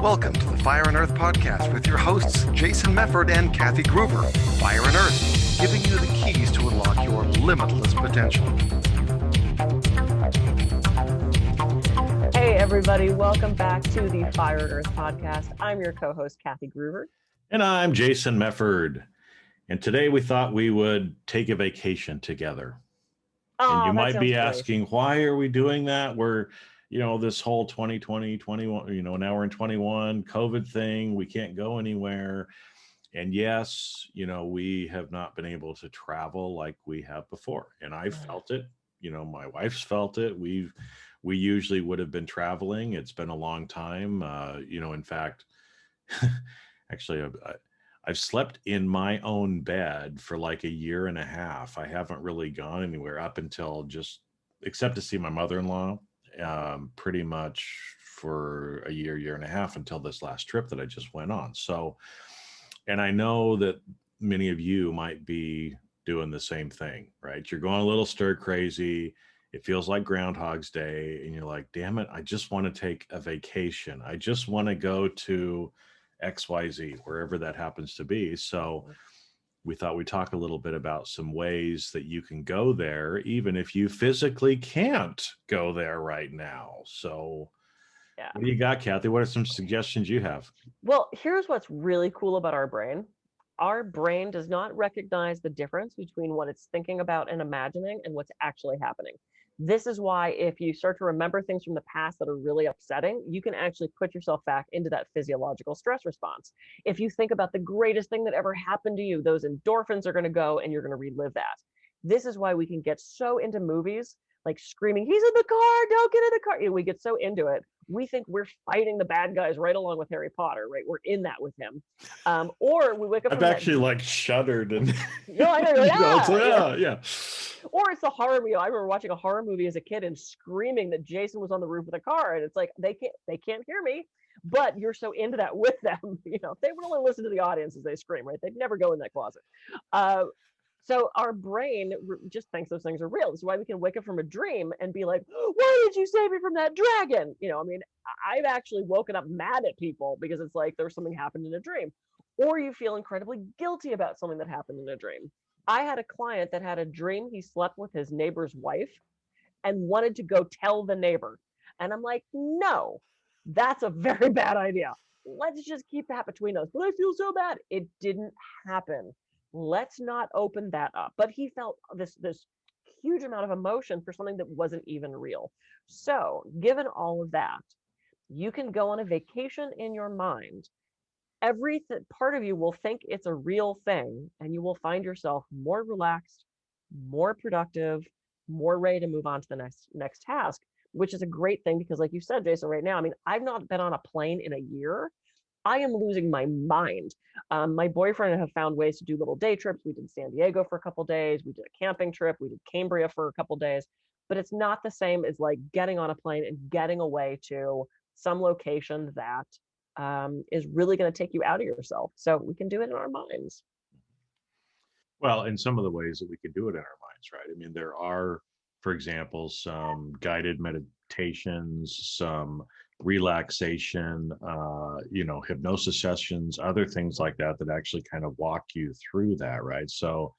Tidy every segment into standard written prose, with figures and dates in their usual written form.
Welcome to the Fire and Earth podcast with your hosts, Jason Mefford and Kathy Gruver. Fire and Earth, giving you the keys to unlock your limitless potential. Hey, everybody. Welcome back to the Fire and Earth podcast. I'm your co-host, Kathy Gruver. And I'm Jason Mefford. And today we thought we would take a vacation together. And you might be asking, why are we doing that? We're, this whole 2020, 21, now we're in 21, COVID thing, we can't go anywhere. And yes, we have not been able to travel like we have before. And I felt it, my wife's felt it. We usually would have been traveling. It's been a long time. In fact, actually, I've slept in my own bed for like a year and a half. I haven't really gone anywhere up until except to see my mother-in-law, pretty much for a year and a half until this last trip that I just went on. So, and I know that many of you might be doing the same thing, right? You're going a little stir crazy. It feels like Groundhog's Day and you're like, damn it, I just want to take a vacation. I just want to go to XYZ, wherever that happens to be. So we thought we'd talk a little bit about some ways that you can go there, even if you physically can't go there right now. So What do you got, Kathy? What are some suggestions you have? Well, here's what's really cool about our brain. Our brain does not recognize the difference between what it's thinking about and imagining and what's actually happening. This is why if you start to remember things from the past that are really upsetting, you can actually put yourself back into that physiological stress response. If you think about the greatest thing that ever happened to you, those endorphins are going to go and you're going to relive that. This is why we can get so into movies, like screaming, he's in the car, don't get in the car. We get so into it. We think we're fighting the bad guys right along with Harry Potter, right? We're in that with him. Or we wake up. I've actually shuddered and I know, yeah. Or it's the horror movie. I remember watching a horror movie as a kid and screaming that Jason was on the roof of the car, and it's like they can't hear me, but you're so into that with them. They would only listen to the audience as they scream, right? They'd never go in that closet. So our brain just thinks those things are real. This is why we can wake up from a dream and be like, why did you save me from that dragon? I've actually woken up mad at people because it's like there's something happened in a dream. Or you feel incredibly guilty about something that happened in a dream. I had a client that had a dream he slept with his neighbor's wife and wanted to go tell the neighbor. And I'm like, no, that's a very bad idea. Let's just keep that between us. But I feel so bad. It didn't happen. Let's not open that up. But he felt this huge amount of emotion for something that wasn't even real. So given all of that, you can go on a vacation in your mind. Every part of you will think it's a real thing, and you will find yourself more relaxed, more productive, more ready to move on to the next task, which is a great thing because like you said, Jason, right now, I've not been on a plane in a year. I am losing my mind. My boyfriend and I have found ways to do little day trips. We did San Diego for a couple of days. We did a camping trip. We did Cambria for a couple of days, but it's not the same as like getting on a plane and getting away to some location that is really going to take you out of yourself. So we can do it in our minds. Well, and some of the ways that we can do it in our minds, right? There are, for example, some guided meditations, some relaxation, hypnosis sessions, other things like that actually kind of walk you through that, right? So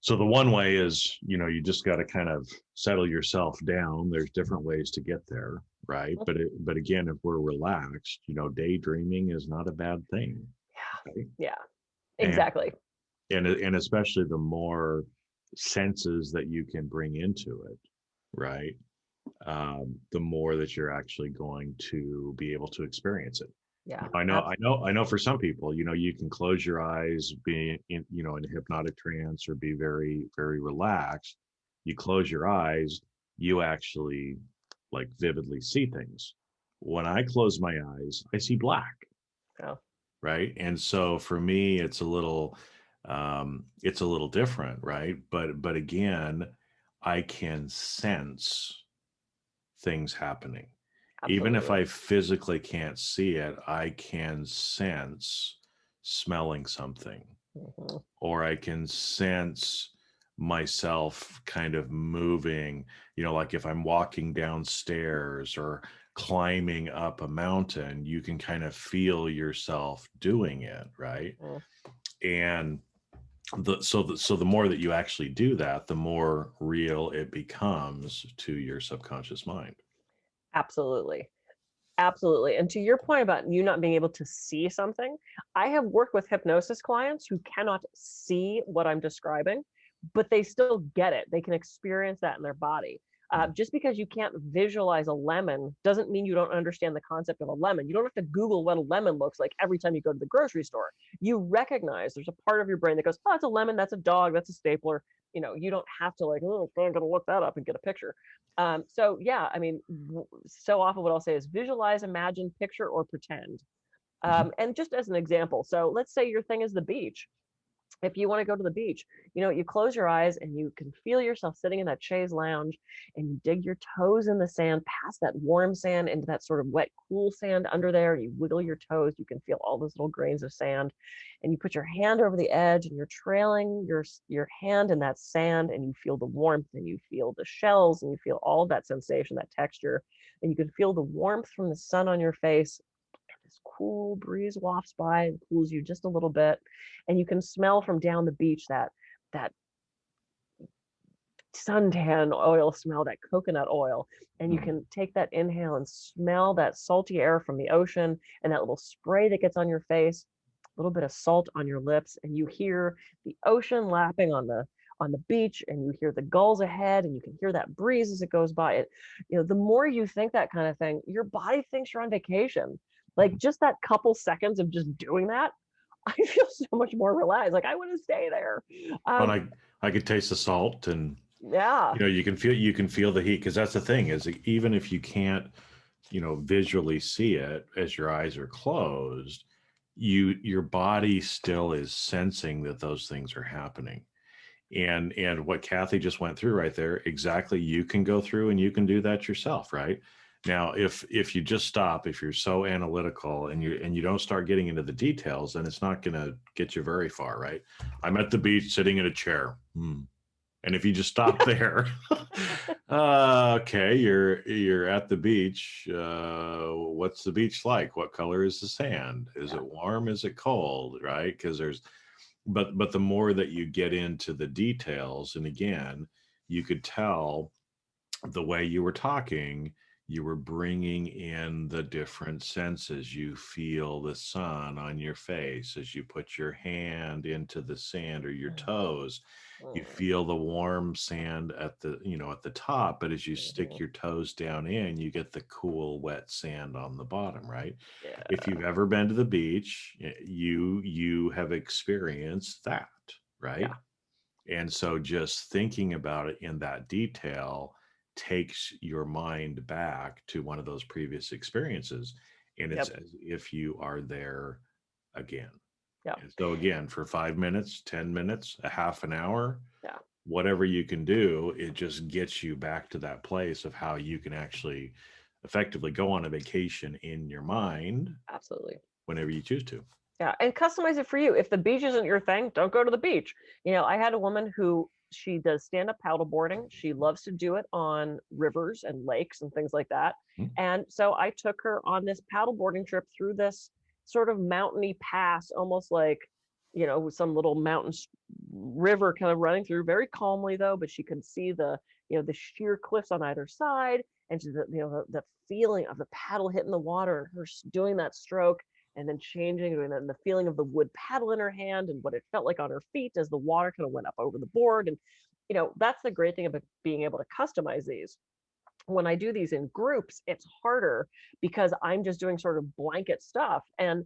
the one way is, you just got to kind of settle yourself down. There's different ways to get there, right? But again, if we're relaxed, daydreaming is not a bad thing. Yeah, right? Yeah, exactly. And especially the more senses that you can bring into it, right? The more that you're actually going to be able to experience it. Yeah, I know for some people, you can close your eyes, be in a hypnotic trance or be very, very relaxed. You close your eyes, you actually vividly see things. When I close my eyes, I see black. Oh. Right. And so for me, it's a little different, right? But again, I can sense things happening. Absolutely. Even if I physically can't see it, I can sense smelling something, or I can sense myself kind of moving, like if I'm walking downstairs or climbing up a mountain, you can kind of feel yourself doing it, right? Mm. And so the more that you actually do that, the more real it becomes to your subconscious mind. Absolutely. Absolutely. And to your point about you not being able to see something, I have worked with hypnosis clients who cannot see what I'm describing, but they still get it. They can experience that in their body. Just because you can't visualize a lemon doesn't mean you don't understand the concept of a lemon. You don't have to Google what a lemon looks like every time you go to the grocery store. You recognize there's a part of your brain that goes, oh, it's a lemon, that's a dog, that's a stapler. You don't have to like, oh, I'm going to look that up and get a picture. So yeah, I mean, so often what I'll say is visualize, imagine, picture, or pretend. And just as an example, so let's say your thing is the beach. If you want to go to the beach, you close your eyes and you can feel yourself sitting in that chaise lounge and you dig your toes in the sand past that warm sand into that sort of wet, cool sand under there. And you wiggle your toes. You can feel all those little grains of sand and you put your hand over the edge and you're trailing your hand in that sand and you feel the warmth and you feel the shells and you feel all of that sensation, that texture, and you can feel the warmth from the sun on your face. This cool breeze wafts by and cools you just a little bit, and you can smell from down the beach that suntan oil smell, that coconut oil, and you can take that inhale and smell that salty air from the ocean and that little spray that gets on your face, a little bit of salt on your lips, and you hear the ocean lapping on the beach, and you hear the gulls ahead, and you can hear that breeze as it goes by. The more you think that kind of thing, your body thinks you're on vacation. Like just that couple seconds of just doing that, I feel so much more relaxed. Like I want to stay there. But I could taste the salt, and Yeah, you can feel the heat, because that's the thing is, even if you can't visually see it as your eyes are closed, your body still is sensing that those things are happening. And what Kathy just went through right there, exactly, you can go through and you can do that yourself, right? Now, if you just stop, if you're so analytical and you don't start getting into the details, then it's not going to get you very far, right? I'm at the beach sitting in a chair. And if you just stop there, okay, you're at the beach. What's the beach like? What color is the sand? Is it warm? Is it cold? Right? Because but the more that you get into the details, and again, you could tell the way you were talking, you were bringing in the different senses. You feel the sun on your face as you put your hand into the sand, or your toes. You feel the warm sand at the top, but as you stick your toes down in, you get the cool, wet sand on the bottom, right? yeah, If you've ever been to the beach, you have experienced that, right? yeah, And so just thinking about it in that detail takes your mind back to one of those previous experiences, and it's yep, as if you are there again. yeah, And so again, for 5 minutes, 10 minutes, a half an hour, yeah. whatever you can do, it just gets you back to that place of how you can actually effectively go on a vacation in your mind Absolutely. whenever you choose to. Yeah, and customize it for you. If the beach isn't your thing, don't go to the beach. I had a woman who she does stand-up paddleboarding. She loves to do it on rivers and lakes and things like that. Mhm. And so I took her on this paddleboarding trip through this sort of mountainy pass, almost like, with some little mountain river kind of running through very calmly though, but she could see the sheer cliffs on either side, and the feeling of the paddle hitting the water and her doing that stroke and then changing and the feeling of the wood paddle in her hand and what it felt like on her feet as the water kind of went up over the board. And that's the great thing about being able to customize these. When I do these in groups, it's harder because I'm just doing sort of blanket stuff. And,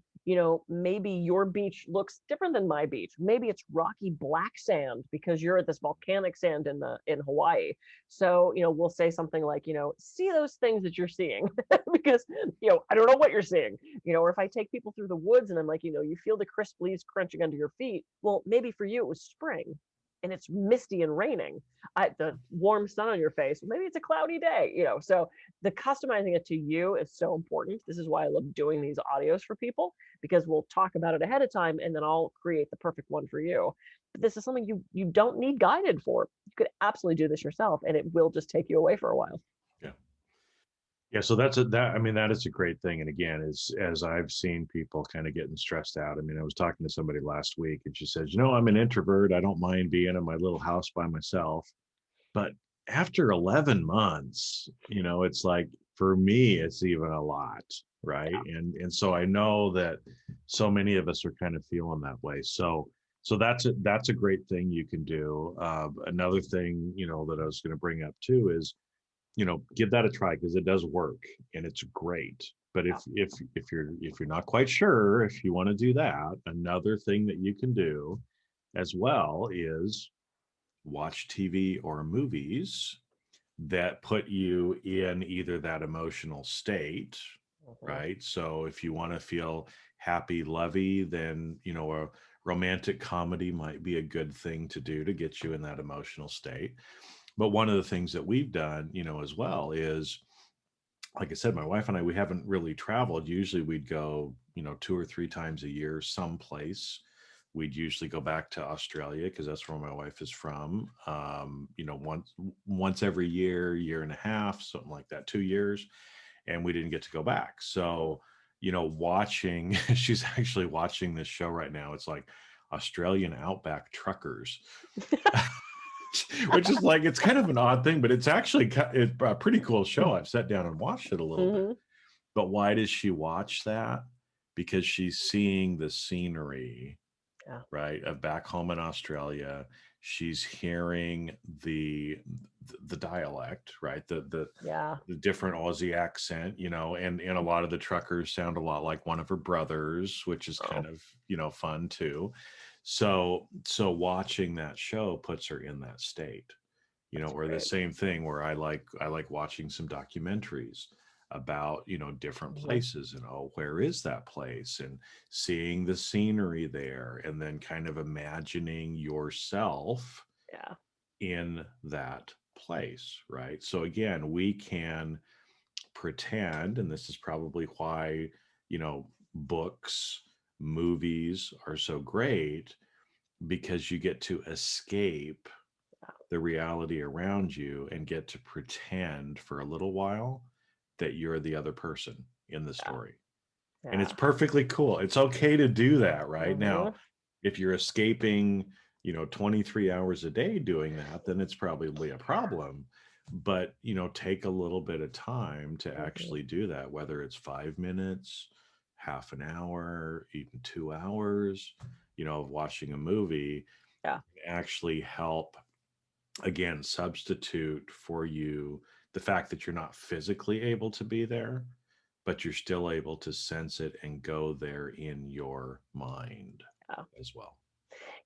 maybe your beach looks different than my beach. Maybe it's rocky black sand because you're at this volcanic sand in Hawaii. So, we'll say something like, see those things that you're seeing because, I don't know what you're seeing, or if I take people through the woods and I'm like, you feel the crisp leaves crunching under your feet. Well, maybe for you it was spring and it's misty and raining. The warm sun on your face, maybe it's a cloudy day, so the customizing it to you is so important. This is why I love doing these audios for people, because we'll talk about it ahead of time and then I'll create the perfect one for you. But this is something you don't need guided for. You could absolutely do this yourself and it will just take you away for a while. Yeah. Yeah, so that is a great thing. And again, as I've seen people kind of getting stressed out. I mean, I was talking to somebody last week and she says, I'm an introvert. I don't mind being in my little house by myself. But after 11 months, it's like, for me, it's even a lot, right? Yeah. And so I know that so many of us are kind of feeling that way. So that's a great thing you can do. Another thing, that I was going to bring up too is, give that a try, because it does work and it's great. But if you're not quite sure if you want to do that, another thing that you can do as well is watch TV or movies that put you in either that emotional state, right? So if you want to feel happy, lovey, then, a romantic comedy might be a good thing to do to get you in that emotional state. But one of the things that we've done, as well is, like I said, my wife and I, we haven't really traveled. Usually we'd go, 2 or 3 times a year someplace. We'd usually go back to Australia because that's where my wife is from. Once every year and a half, something like that, 2 years. And we didn't get to go back. So, watching, she's actually watching this show right now. It's like Australian Outback Truckers. Which is like, it's kind of an odd thing, but it's actually a pretty cool show. I've sat down and watched it a little bit. But why does she watch that? Because she's seeing the scenery, right, of back home in Australia. She's hearing the dialect, right, the different Aussie accent, and a lot of the truckers sound a lot like one of her brothers, which is kind of fun too. So watching that show puts her in that state, or the same thing where I like watching some documentaries about, different places and, where is that place, and seeing the scenery there, and then kind of imagining yourself in that place, right? So again, we can pretend, and this is probably why, books, movies are so great, because you get to escape the reality around you and get to pretend for a little while that you're the other person in the story. And it's perfectly cool. It's okay to do that right now. If you're escaping, 23 hours a day doing that, then it's probably a problem. But, take a little bit of time to actually do that, whether it's 5 minutes, half an hour, even 2 hours, of watching a movie, actually help, again, substitute for you the fact that you're not physically able to be there, but you're still able to sense it and go there in your mind as well.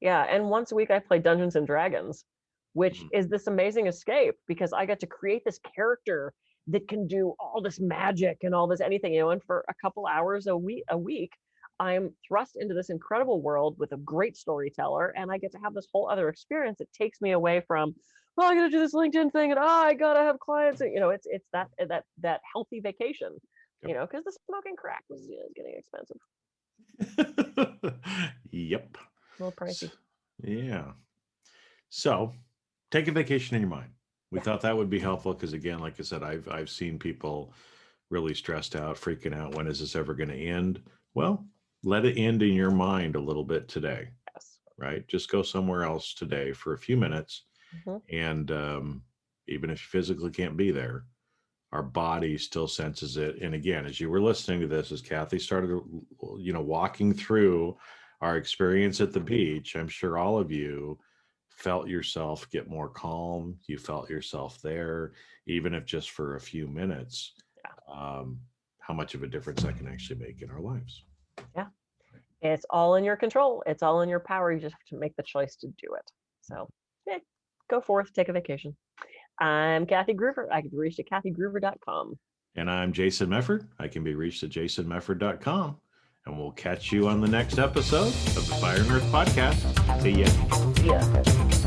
Yeah. And once a week I play Dungeons and Dragons, which is this amazing escape, because I get to create this character that can do all this magic and all this anything, and for a couple hours a week, I'm thrust into this incredible world with a great storyteller, and I get to have this whole other experience that takes me away from, I gotta do this LinkedIn thing, and I gotta have clients, and, it's that healthy vacation, because the smoking crack is getting expensive. Yep. A little pricey. Yeah. So take a vacation in your mind. We thought that would be helpful because, again, like I said, I've seen people really stressed out, freaking out. When is this ever going to end? Well, let it end in your mind a little bit today, right? Just go somewhere else today for a few minutes. And even if you physically can't be there, our body still senses it. And again, as you were listening to this, as Kathy started, walking through our experience at the beach, I'm sure all of you felt yourself get more calm. You felt yourself there, even if just for a few minutes. How much of a difference that can actually make in our lives. Yeah. It's all in your control. It's all in your power. You just have to make the choice to do it. So go forth, take a vacation. I'm Kathy Gruver. I can be reached at kathygruver.com. And I'm Jason Mefford. I can be reached at jasonmefford.com. And we'll catch you on the next episode of the Fire and Earth Podcast. See ya. Yeah.